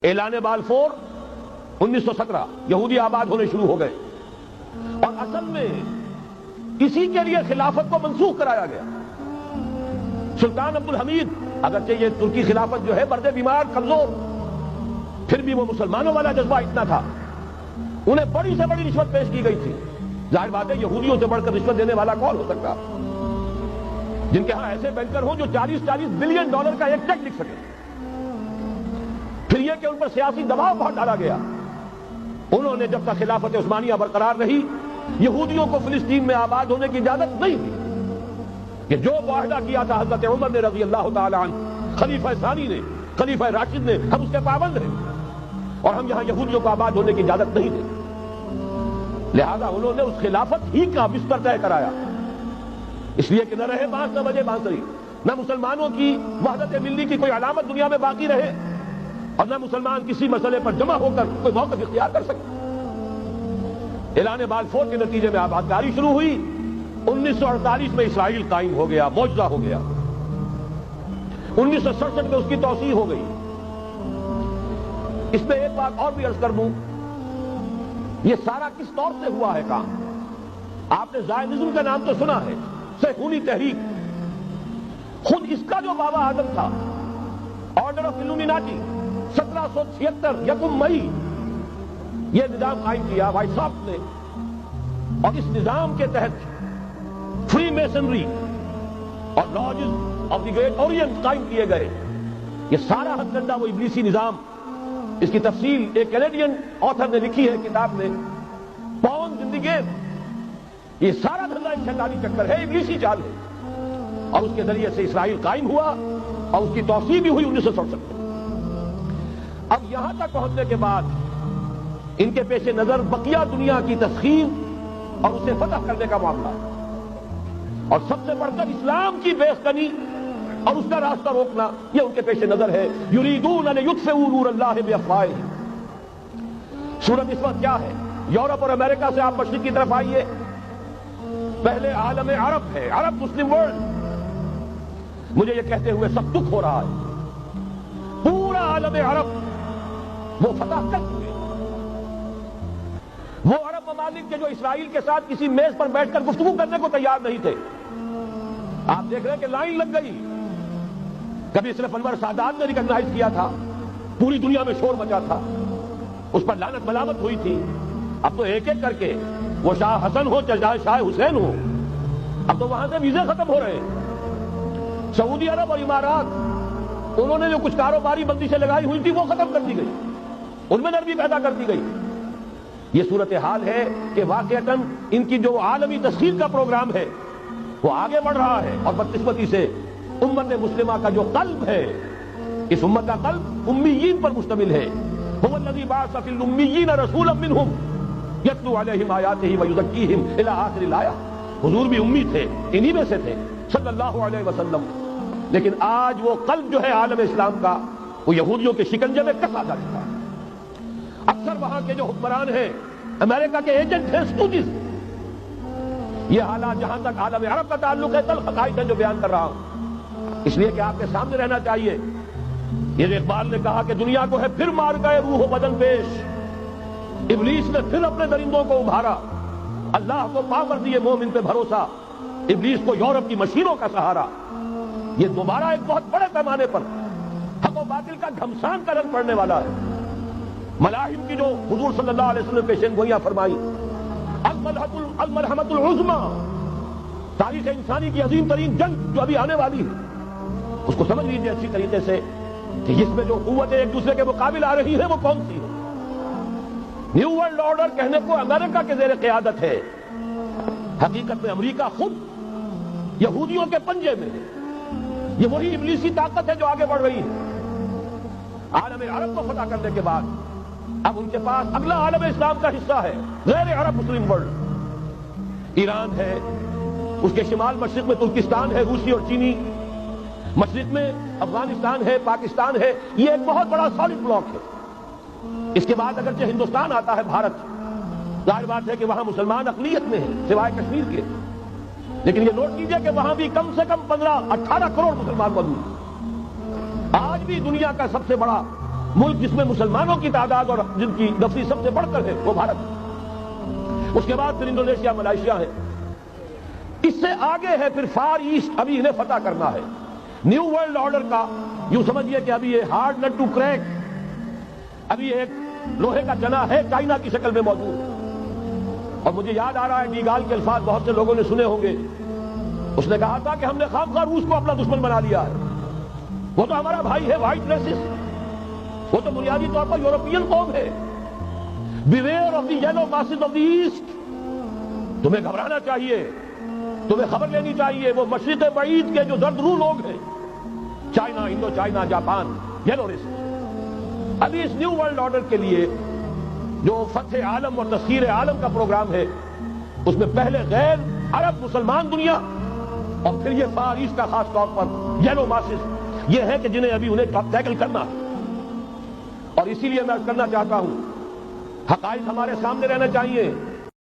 اعلان بالفور 1917 یہودی آباد ہونے شروع ہو گئے اور اصل میں اسی کے لیے خلافت کو منسوخ کرایا گیا۔ سلطان عبد الحمید اگرچہ یہ ترکی خلافت جو ہے برد بیمار کمزور، پھر بھی وہ مسلمانوں والا جذبہ اتنا تھا، انہیں بڑی سے بڑی رشوت پیش کی گئی تھی۔ ظاہر بات ہے یہودیوں سے بڑھ کر رشوت دینے والا کون ہو سکتا، جن کے ہاں ایسے بینکر ہوں جو 40 بلین ڈالر کا ایک چیک لکھ سکے۔ پھر یہ کہ ان پر سیاسی دباؤ بہت ڈالا گیا۔ انہوں نے جب تک خلافت عثمانیہ برقرار رہی یہودیوں کو فلسطین میں آباد ہونے کی اجازت نہیں دی، کہ جو معاہدہ کیا تھا حضرت عمر نے رضی اللہ تعالی عنہ، خلیفہ ثانی نے، خلیفہ راشد نے، ہم اس کے پابند ہیں اور ہم یہاں یہودیوں کو آباد ہونے کی اجازت نہیں دیں۔ لہذا انہوں نے اس خلافت ہی کا بستر طے کرایا، اس لیے کہ نہ رہے بانس نہ بجے بانسری، نہ مسلمانوں کی وحدت ملی کی کوئی علامت دنیا میں باقی رہے اور نہ مسلمان کسی مسئلے پر جمع ہو کر کوئی موقف اختیار کر سکے۔ اعلان بالفور کے نتیجے میں آبادکاری شروع ہوئی۔ 1948 میں اسرائیل قائم ہو گیا، معجزہ ہو گیا۔ 1967 میں اس کی توسیع ہو گئی۔ اس میں ایک بات اور بھی عرض کر دوں، یہ سارا کس طور سے ہوا ہے کام؟ آپ نے زائنزم کا نام تو سنا ہے، صہیونی تحریک، خود اس کا جو بابا اعظم تھا، آرڈر آف الومیناٹی، 1776 یکم مئی یہ نظام قائم کیا بھائی صاحب نے، اور اس نظام کے تحت فری میسنری اور lodges of the great Orient قائم کیے گئے۔ یہ سارا ہتھ کنڈا وہ ابلیسی نظام، اس کی تفصیل ایک کینیڈین آتھر نے لکھی ہے کتاب میں، پاؤنڈ ان دی گیم۔ یہ سارا دھندا ایک شیطانی چکر ہے، ابلیسی چال ہے، اور اس کے ذریعے سے اسرائیل قائم ہوا اور اس کی توسیع بھی ہوئی 1967 میں۔ اب یہاں تک پہنچنے کے بعد ان کے پیش نظر بقیہ دنیا کی تسخیر اور اسے فتح کرنے کا معاملہ، اور سب سے بڑھ کر اسلام کی بیخبری اور اس کا راستہ روکنا، یہ ان کے پیش نظر ہے۔ یریدون ان یطفئوا نور اللہ بافواہہم۔ صورت اس وقت کیا ہے؟ یورپ اور امریکہ سے آپ مشرق کی طرف آئیے، پہلے عالم عرب ہے، عرب مسلم ورلڈ۔ مجھے یہ کہتے ہوئے سب دکھ ہو رہا ہے، پورا عالم عرب وہ فتح کر چکے، وہ عرب ممالک کے جو اسرائیل کے ساتھ کسی میز پر بیٹھ کر گفتگو کرنے کو تیار نہیں تھے۔ آپ دیکھ رہے ہیں کہ لائن لگ گئی۔ کبھی صرف انور سادات نے ریکگنائز کیا تھا، پوری دنیا میں شور مچا تھا، اس پر لعنت ملامت ہوئی تھی۔ اب تو ایک ایک کر کے، وہ شاہ حسن ہو چاہے شاہ حسین ہو، اب تو وہاں سے ویزے ختم ہو رہے ہیں۔ سعودی عرب اور امارات، انہوں نے جو کچھ کاروباری بندشیں لگائی ہوئی تھی وہ ختم کر دی گئی، ان میں نرمی پیدا کر دی گئی۔ یہ صورتحال ہے کہ واقعتاً ان کی جو عالمی تسخیر کا پروگرام ہے وہ آگے بڑھ رہا ہے، اور بدقسمتی سے امت مسلمہ کا جو قلب ہے، اس امت کا قلب امیین پر مشتمل ہے۔ هو الذی بعث فی الامیین رسولا منہم یتلو علیہم آیاتہ ویزکیہم الی آخر الآیہ۔ حضور بھی امی تھے، انہی میں سے تھے صلی اللہ علیہ وسلم، لیکن آج وہ قلب جو ہے عالم اسلام کا، وہ یہودیوں کے شکنجے میں کسا جا چکا ہے۔ اکثر وہاں کے جو حکمران ہیں امریکہ کے ایجنٹ ہیں، اسٹوجز۔ یہ حالات جہاں تک عالم عرب کا تعلق ہے تلخ حقائق ہے جو بیان کر رہا ہوں، اس لیے کہ آپ کے سامنے رہنا چاہیے۔ یہ اقبال نے کہا کہ دنیا کو ہے پھر مار گئے روح و بدن پیش، ابلیس نے پھر اپنے درندوں کو ابھارا، اللہ کو پاور دیے مومن پہ بھروسہ، ابلیس کو یورپ کی مشینوں کا سہارا۔ یہ دوبارہ ایک بہت بڑے پیمانے پر حق و باطل کا گھمسان کا رنگ پڑنے والا ہے۔ ملاحم کی جو حضور صلی اللہ علیہ وسلم پیشین گوئیاں فرمائی، الملحمۃ العظمیٰ، تاریخ انسانی کی عظیم ترین جنگ جو ابھی آنے والی ہے، اس کو سمجھ لیجیے اچھی طریقے سے کہ اس میں جو قوتیں ایک دوسرے کے مقابل آ رہی ہیں وہ کون سی ہے۔ نیو ورلڈ آرڈر کہنے کو امریکہ کے زیر قیادت ہے، حقیقت میں امریکہ خود یہودیوں کے پنجے میں ہے۔ یہ وہی ابلیسی طاقت ہے جو آگے بڑھ رہی ہے۔ عالم عرب کو فتح کرنے کے بعد اب ان کے پاس اگلا عالم اسلام کا حصہ ہے، غیر عرب مسلم ورلڈ۔ ایران ہے، اس کے شمال مشرق میں ترکستان ہے، روسی اور چینی، مشرق میں افغانستان ہے، پاکستان ہے۔ یہ ایک بہت بڑا سالڈ بلاک ہے۔ اس کے بعد اگرچہ ہندوستان آتا ہے، بھارت، ظاہر بات ہے کہ وہاں مسلمان اقلیت میں ہیں سوائے کشمیر کے، لیکن یہ نوٹ کیجئے کہ وہاں بھی کم سے کم 15-18 کروڑ مسلمان موجود ہیں۔ آج بھی دنیا کا سب سے بڑا ملک جس میں مسلمانوں کی تعداد اور جن کی نفری سب سے بڑھ کر ہے وہ بھارت، اس کے بعد پھر انڈونیشیا، ملائیشیا ہے، اس سے آگے ہے پھر فار ایسٹ، ابھی انہیں فتح کرنا ہے۔ نیو ورلڈ آرڈر کا یوں سمجھیے کہ ابھی یہ ہارڈ نٹ ٹو کریک، ابھی ایک لوہے کا چنا ہے چائنا کی شکل میں موجود۔ اور مجھے یاد آ رہا ہے ڈی گال کے الفاظ بہت سے لوگوں نے سنے ہوں گے، اس نے کہا تھا کہ ہم نے خامخواہ روس کو اپنا دشمن بنا لیا ہے، وہ تو ہمارا بھائی ہے، وائٹ ریسس، وہ تو بنیادی طور پر یورپین قوم ہے۔ Beware of the yellow masses of the East, تمہیں گھبرانا چاہیے، تمہیں خبر لینی چاہیے، وہ مشرق بعید کے جو زرد رو لوگ ہیں، China, Indo China, Japan, yellow races. ابھی اس نیو ورلڈ آرڈر کے لیے جو فتح عالم اور تسخیر عالم کا پروگرام ہے، اس میں پہلے غیر عرب مسلمان دنیا اور پھر یہ فار ایسٹ کا خاص طور پر یلو ماسز، یہ ہے کہ جنہیں ابھی انہیں ٹیکل کرنا ہے۔ اور اسی لیے میں کرنا چاہتا ہوں، حقائق ہمارے سامنے رہنا چاہیے۔